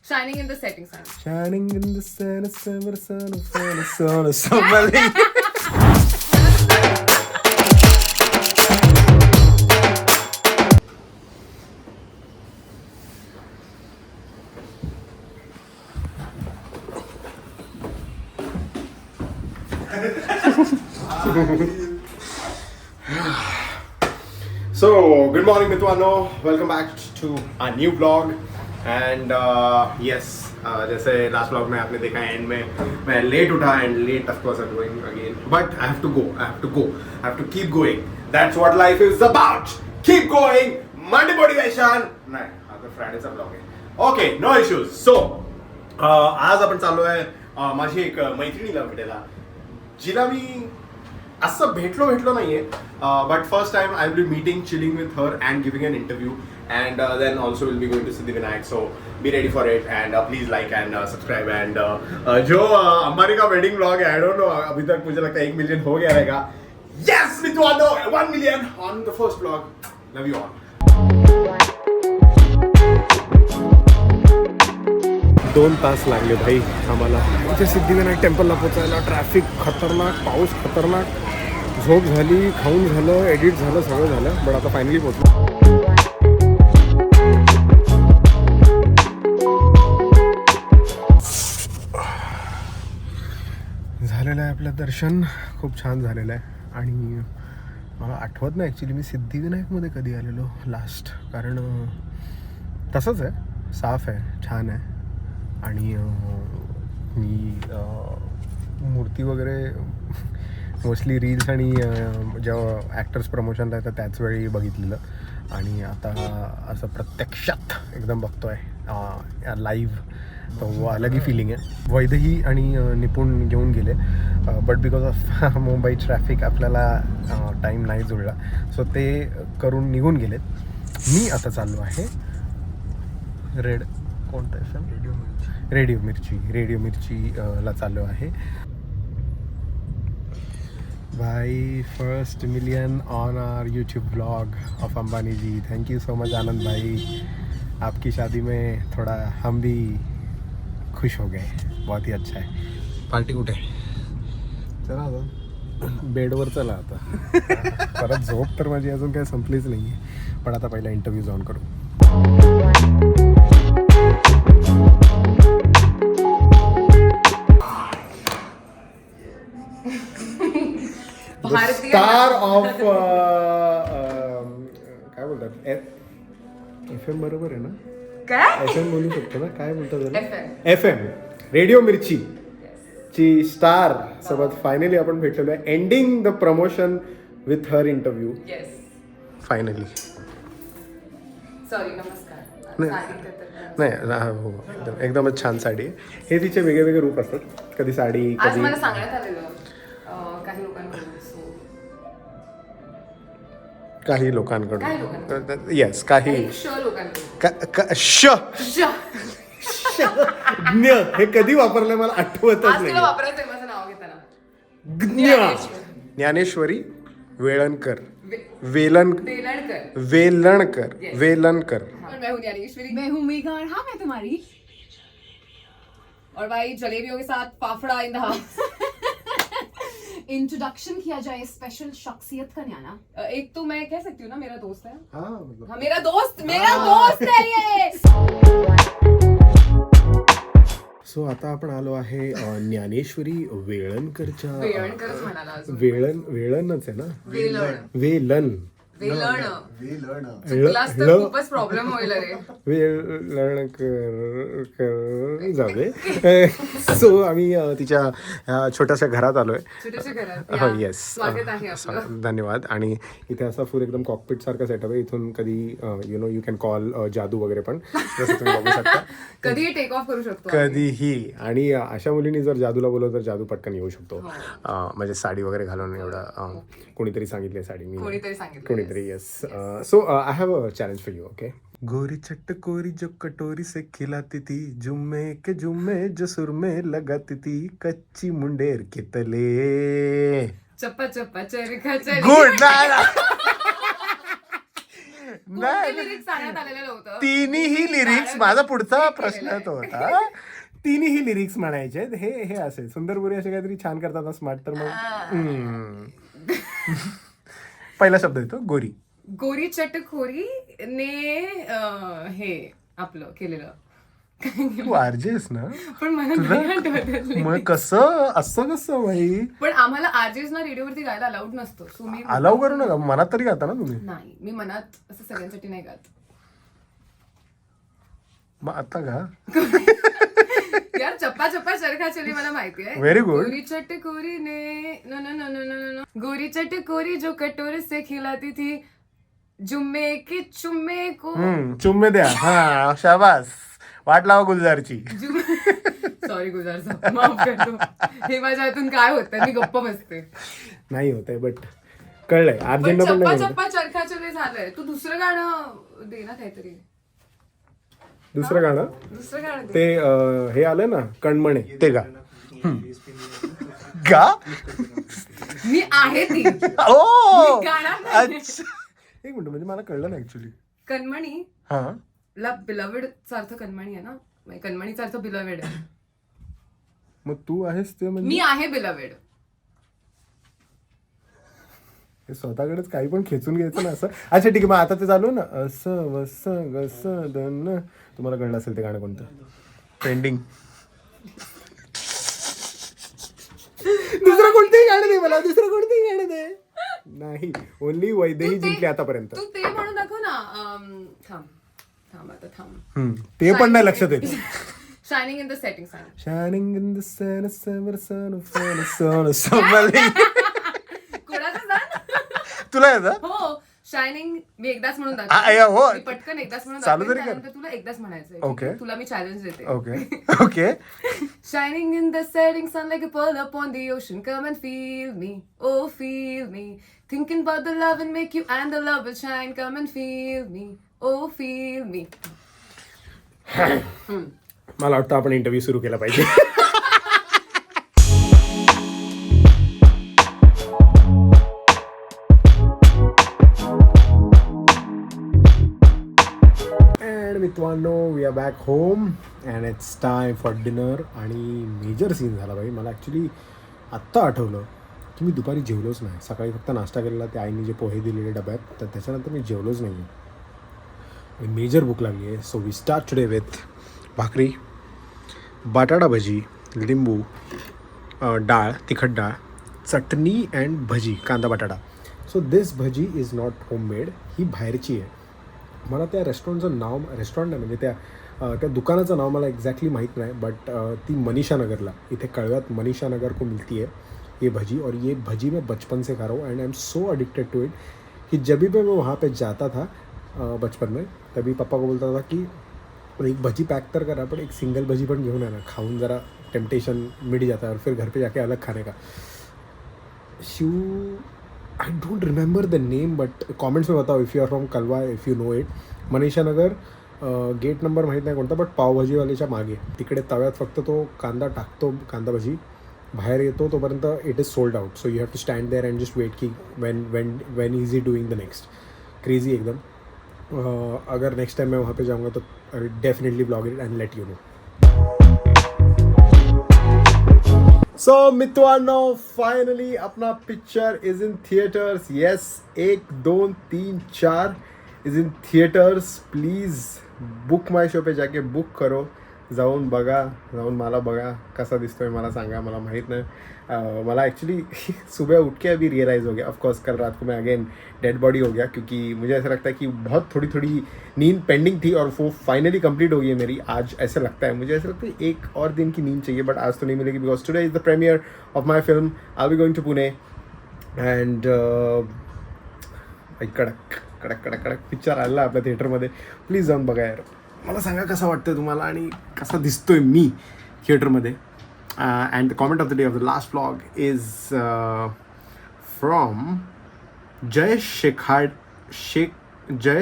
Shining in the setting sun. Shining in the sun, summer sun, summer. So, good morning मित्रांनो, welcome back to a new blog and yes जैसे last blog में आपने देखा and में मैं late उठा and late of course I am going again but I have to keep going that's what life is about keep going Monday motivation नाही आता फ्रायडेचा ब्लॉग आहे ओके नो इश्यूज सो आज आपण चाललो आहे माझी एक मैत्रिणीला भेटायला जिला मी असं भेटलो नाहीये but first time I will be meeting chilling with her and giving an interview and then also we'll be going to Siddhivinayak, so be ready for it and please like and subscribe and जो अंबानी का wedding vlog है I don't know अभी तक मुझे लगता है 1 million हो गया रहेगा yes मित्रांनो 1 million on the first vlog love you all 2 तास लागले भाई आम्हाला इथे सिद्धिविनायक टेम्पलला पोचायला ट्रॅफिक खतरनाक पाऊस खतरनाक झोप झाली खाऊन झालं एडिट झालं सगळं झालं बट आता फायनली पोचलो झालेलं आहे आपलं दर्शन खूप छान झालेलं आहे आणि मला आठवत नाही ॲक्च्युली मी सिद्धिविनायकमध्ये कधी आलेलो लास्ट कारण तसंच आहे साफ आहे छान आहे आणि मी मूर्ती वगैरे मोस्टली रील्स आणि जेव्हा ॲक्टर्स प्रमोशनला येतात त्याच वेळी बघितलेलं आणि आता असं प्रत्यक्षात एकदम बघतो आहे लाईव्ह तो अलग ही फिलिंग आहे वैदही आणि निपुण घेऊन गेले but because of Mumbai traffic आपल्याला टाईम नाही जुळला सो ते करून निघून गेलेत मी आता चाललो आहे रेड कोणतं आहे रेडिओ मिर्ची ला चाललो आहे भाई first million on our YouTube blog of Ambani ji thank you so much Anand भाई आपकी शादी में थोड़ा हम भी खुश हो गए बहुत ही अच्छा है पार्टी कुठे चला आता बेडवर चला आता परत झोप तर माझी अजून काही संपलीच नाही आहे पण आता पहिला इंटरव्ह्यू जाऊन करू स्टार ऑफ काय बोलतात FM बरोबर आहे ना काय FM बोलू शकतो ना काय बोलतात त्याला FM रेडिओ मिर्ची ची स्टार सोबत फायनली आपण भेटलेलो आहे ending the promotion with her interview finally sorry नमस्कार नाही हो एकदमच छान साडी आहे हे तिचे वेगळे वेगळे रूप असतात कधी साडी आज कधी मला सांगण्यात आलेलं काही लोकांकडून येस काही हे कधी वापरलंय मला आठवतच नाही माझं नाव घेताना ज्ञानेश्वरी वेळणकर मैं हूँ मेघा और हाँ मैं तुम्हारी और भाई जलेबियों के साथ fafda in the house introduction किया जाए स्पेशल शख्सियत का न्याना एक तो मैं कह सकती हूँ ना मेरा दोस्त है हाँ मेरा दोस्त है ये सो आता आपण आलो आहे ज्ञानेश्वरी वेळणकरच्या वेळणकरच म्हणाला अजून. वेळणच आहे ना वेलन क्लास तर खूपच प्रॉब्लेम होईल रे वेळणकर जाऊदे सो आम्ही तिच्या छोट्याशा घरात आलोय छोट्याशा येस धन्यवाद आणि इथे असा फुल एकदम कॉकपिट सारखा सेटअप आहे इथून कधी यू कॅन कॉल जादू वगैरे पण जसं तुम्ही बघू शकता कधीही टेक ऑफ करू शकतो कधीही आणि अशा मुलींनी जर जादूला बोलवलं तर जादू पटकन येऊ शकतो म्हणजे साडी वगैरे घालून एवढं कोणीतरी सांगितले साडी मी कोणीतरी yes so I have a challenge for you okay गोरी चटकोरी जो कटोरी से खिलाती थी जुम्मे के जुम्मे जो सुरमे लगाती थी कच्ची मुंडेर के तले चप्पा चप्पा चरखा चली गुड कोणते लिरिक्स सांगण्यात आलेलं नव्हतं. तिन्ही लिरिक्स माझा पुढचा प्रश्न तो होता. तिन्ही लिरिक्स म्हणायचे आहेत. हे असे सुंदरपुरी असे काहीतरी छान करतात ना स्मार्ट, तर मग पहिला शब्द येतो गोरी. गोरी चटखोरी ने हे आपलं केलेलं. तू आरजेस ना, पण मला नाही आठवत. मग कसं असं कसं भाई, पण आम्हाला आरजेस ना रेडिओवरती गायला अलाउड नसतो. सो मी अलाव करू नका, मनात तरी गाता ना तुम्ही. नाही, मी मनात असं सगळ्यांसाठी नाही गात. मग आता का यार चप्पा चप्पा चरखा चली मला माहिती आहे. Very good. गोरी चटकोरी ने no no no no no no गोरी चटकोरी जो कटोरे से खिलाती थी जुम्मे के चुम्मे को चुम्मे द्या. हा शाबास, वाट लावा गुलजारची. सॉरी गुजार साहब, माफ करतो. हे माझ्या हातून काय होतं, मी गप्प बसते. नाही होत आहे, बट कळलंय. पण अर्जंट पण चप्पा नाही होत. चप्पा चरखा चले झालंय. तू दुसरं गाणं दे ना काहीतरी. दुसरं गाणं दुसरं गाणं दे. ते हे आलं ना कणमणे, ते गा. गा मी आहे ती ओ गाणं नाही. अच्छा, एक मिनिट, म्हणजे मला कळलं ना ऍक्च्युली. कणमणी हा, ला बिलवेड चा अर्थ कणमणी आहे ना, म्हणजे कणमणीचा अर्थ बिलवेड आहे. मग तू आहेस ते म्हणजे मी आहे बिलवेड. हे स्वतःकडेच काही पण खेचून घ्यायचं ना असं. अच्छा ठीक आहे, मग आता ते चालू ना, असं वस गस दन. तुम्हाला कळलं असेल ते गाणं कोणतं, ट्रेंडिंग. दुसरं कोणतेही गाणं दे मला, दुसरं कोणतेही गाणं दे. नाही, ओनली वैदेही जिंकली आतापर्यंत. तू ते म्हणून दाखव ना. थांब थांब आता थांब. ते पण नाही लक्षात येत. शायनिंग इन द सेटिंग सांग. Shining in the sun, summer sun, summer. कोणाचं सांग. तुला येतं? हो, शायनिंग मी एकदाच म्हणून हो. दाखव. मी पटकन एकदाच म्हणून चालू दाखवेन, तरी कर. त्यानंतर तुला एकदाच म्हणायचंय. Okay. तुला मी चॅलेंज देते. Okay okay. Shining in the setting sun like a pearl upon the ocean. Come and feel me, oh feel me. Thinking about the love and make you and the love will shine. Come and feel me, oh feel me. मला वाटतं आपण interview सुरू केला पाहिजे. And मित्रांनो, we are back home and it's time for dinner. आणि major scene झाला भाई. मला ॲक्च्युली आत्ता आठवलं की मी दुपारी जेवलोच नाही. सकाळी फक्त नाश्ता केलेला, त्या आईने जे पोहे दिलेले डब्यात, तर त्याच्यानंतर मी जेवलोच नाही आहे. मेजर भूक लागली आहे. So we start today with bhakri, batata भजी, लिंबू, डाळ, तिखट डाळ, चटणी अँड भजी, कांदा बटाटा. So this bhaji is not homemade, ही बाहेरची आहे. मला त्या रेस्टॉरंटचं नाव, रेस्टॉरंट आहे म्हणजे त्या दुकानाचं नाव मला एक्झॅक्टली माहीत नाही, बट ती मनीषा नगरला, इथे कळव्यात मनीषा नगर को मिलती है ये भजी. और ये भजी मैं बचपन से खा रहा हूँ and I am so addicted to it कि जब भी मैं वहाँ पे जाता था बचपन में, तभी पापा को बोलता था कि एक भजी पैक तर करा, पण एक सिंगल भजी पण घेऊन आना, खाऊन जरा टेम्पटेशन मिट जाता है और फिर घर पे जाके अलग खाने का. I don't remember the name, but comments में बताओ if you are from Kalwa, if you know it. Manisha Nagar, gate number माहीत नाही कोणता, बट पावभाजीवाल्याच्या मागे तिकडे तव्यात फक्त तो कांदा टाकतो, कांदा भजी बाहेर येतो तोपर्यंत it is sold out. So you have to stand there and just wait की when is he doing the next. Crazy एकदम. अगर नेक्स्ट टाइम मैं वहाँ पे जाऊँगा तो I will definitely blog it and let you know. So मित्रांनो, finally अपना picture is in theatres. Yes, 1 2 3 4 is in theatres. Please book my show पे जाके बुक करो, जाऊन बघा, जाऊन मला बघा कसा दिसतोय, मला सांगा. मला माहीत नाही. मला एक्चुअली सुबह उठ के अभी रियलाइज़ हो गया. ऑफकोर्स कल रात को मैं अगेन डेड बॉडी हो गया, क्योंकि मुझे ऐसा लगता है कि बहुत थोड़ी थोड़ी नींद पेंडिंग थी और वो फाइनली कंप्लीट हो गई है मेरी आज. ऐसा लगता है, मुझे ऐसा लगता है एक और दिन की नींद चाहिए, बट आज तो नहीं मिलेगी, because today is the premiere of my film. I be going to Pune and कडक कडक कडक कडक पिक्चर आला आपल्या थिएटरमध्ये. प्लीज जाऊन बघा यार. मला सांगा कसं वाटतं तुम्हाला आणि कसा दिसतोय मी थिएटरमध्ये. And the comment of the day of the last vlog is from Jay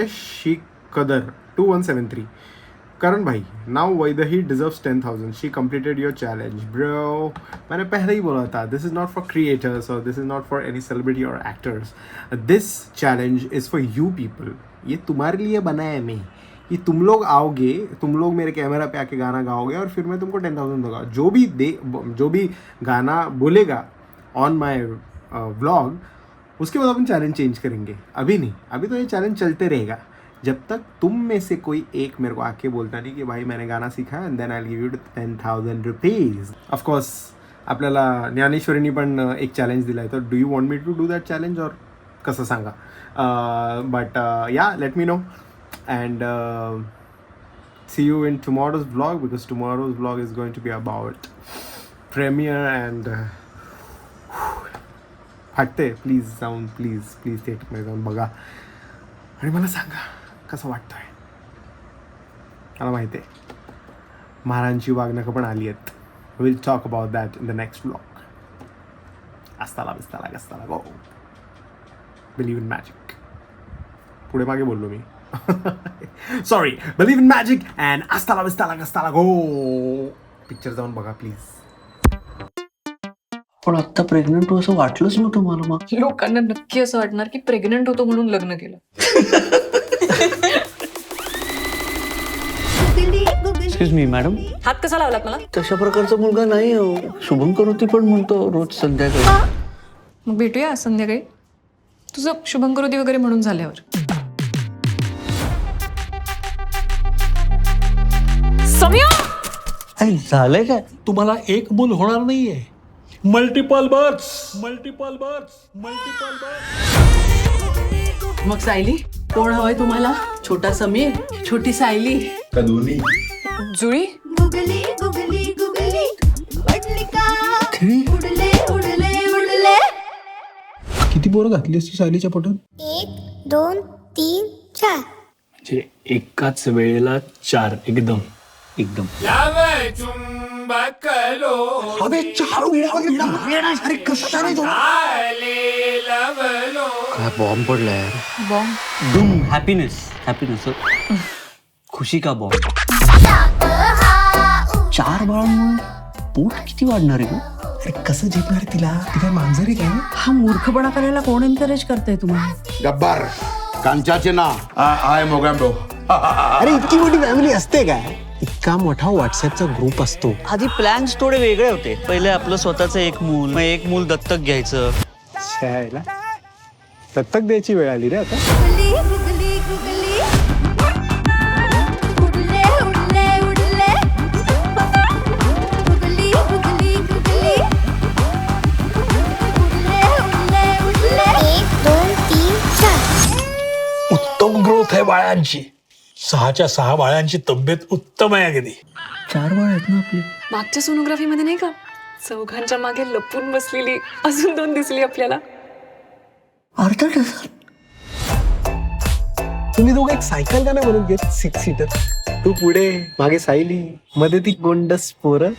Shikdar 2173. Karan भाई, now Vaidehi deserves 10,000. She completed your challenge bro. मैंने पहले ही बोला था, this is not for creators और this is not for any celebrity और actors. This challenge is for you people. ये तुम्हारे लिए बनाया है मैं, कि तुम लोग आओगे, तुम लोग मेरे कैमरा पे आके गाना गाओगे और फिर मैं तुमको 10,000 दूंगा. जो भी गाना बोलेगा ऑन माई व्लॉग, उसके बाद अपन चैलेंज चेंज करेंगे. अभी नहीं, अभी तो ये चैलेंज चलते रहेगा जब तक तुम में से कोई एक मेरे को आके बोलता नहीं कि भाई मैंने गाना सीखा and then I give you 10,000 rupees. Of course आपल्याला ज्ञानेश्वरीनी पण एक चॅलेंज दिला आहे, तर do you want me to do that challenge और कसं सांगा. But yeah let me know and see you in tomorrow's vlog, because tomorrow's vlog is going to be about premiere and फाटते. प्लीज जाऊन please थिएटरमध्ये जाऊन बघा आणि मला सांगा कसं वाटतंय. मला माहिती आहे महाराजांची वागणकं पण आली आहेत. Will talk about that in the next vlog. अस्ताला गस्ताला गो. Believe in magic. पुढे मागे बोललो मी. Sorry. Believe in magic and अस्ताला गस्ताला गो. पिक्चर जाऊन बघा प्लीज. पण आता प्रेग्नंट हो असं वाटलंच नव्हतं मला. मग लोकांना नक्की असं वाटणार की प्रेग्नंट होतो म्हणून लग्न केलं. एक्सक्यूज मी मॅडम, हात कसा लावलात मला? तशा प्रकारचा मुलगा नाही हो. शुभंकरोती पण म्हणतो रोज संध्याकाळी. मग भेटूया संध्याकाळी तुझं शुभंकरोती वगैरे म्हणून झाल्यावर. सौम्या, आई झालंय काय? तुम्हाला एक मूल होणार नाहीये, मल्टिपल बर्ड्स. मग सायली कोण हवंय तुम्हाला? छोटा समीर, छोटी सायली? जुळी गुगली गुगली गुगली पडली का खिळी? उडले उडले उडले. किती पोरं घातली असती सायलीच्या पोटात? 1 2 3 4. म्हणजे एकाच वेळेला 4. एकदम काय बॉम्ब पडलाय यार. बॉम्ब. डूम. हॅपीनेस खुशी का बॉम्ब. 4 बाळांमुळे पोट किती वाढणार आहे? अरे कसं झेपणार तिला? ती काय मांजरी काय? हा मूर्खपणा करायला कोण एनकरेज करतंय तुम्हाला? गब्बर कांचाचे ना आय मोगॅम्बो. अरे इतकी मोठी फॅमिली असते काय? इतका मोठा व्हॉट्सअपचा ग्रुप असतो. आधी प्लॅन्स थोडे वेगळे होते. पहिले आपलं स्वतःचं एक मूल, मग एक मूल दत्तक घ्यायचं. शाळेला दत्तक द्यायची वेळ आली रे आता. गुगली गुगली गुगली उडले उडले उडले. गुगली गुगली गुगली उडले उडले उडले. 1 2 3 4. उत्तम ग्रोथ आहे बाळांची. 6च्या 6 बाळांची तब्येत उत्तम आहे अगदी. 4 बाळ आहेत ना आपली. मागच्या सोनोग्राफी मध्ये नाही का चौघांच्या मागे लपून बसलेली अजून 2 दिसली आपल्याला. अर्धा डझन. तुम्ही दोघं एक सायकल का नाही बनवून घेत? 6 सीटर. तू पुढे, मागे सायली, मध्ये ती गोंडस पोरं.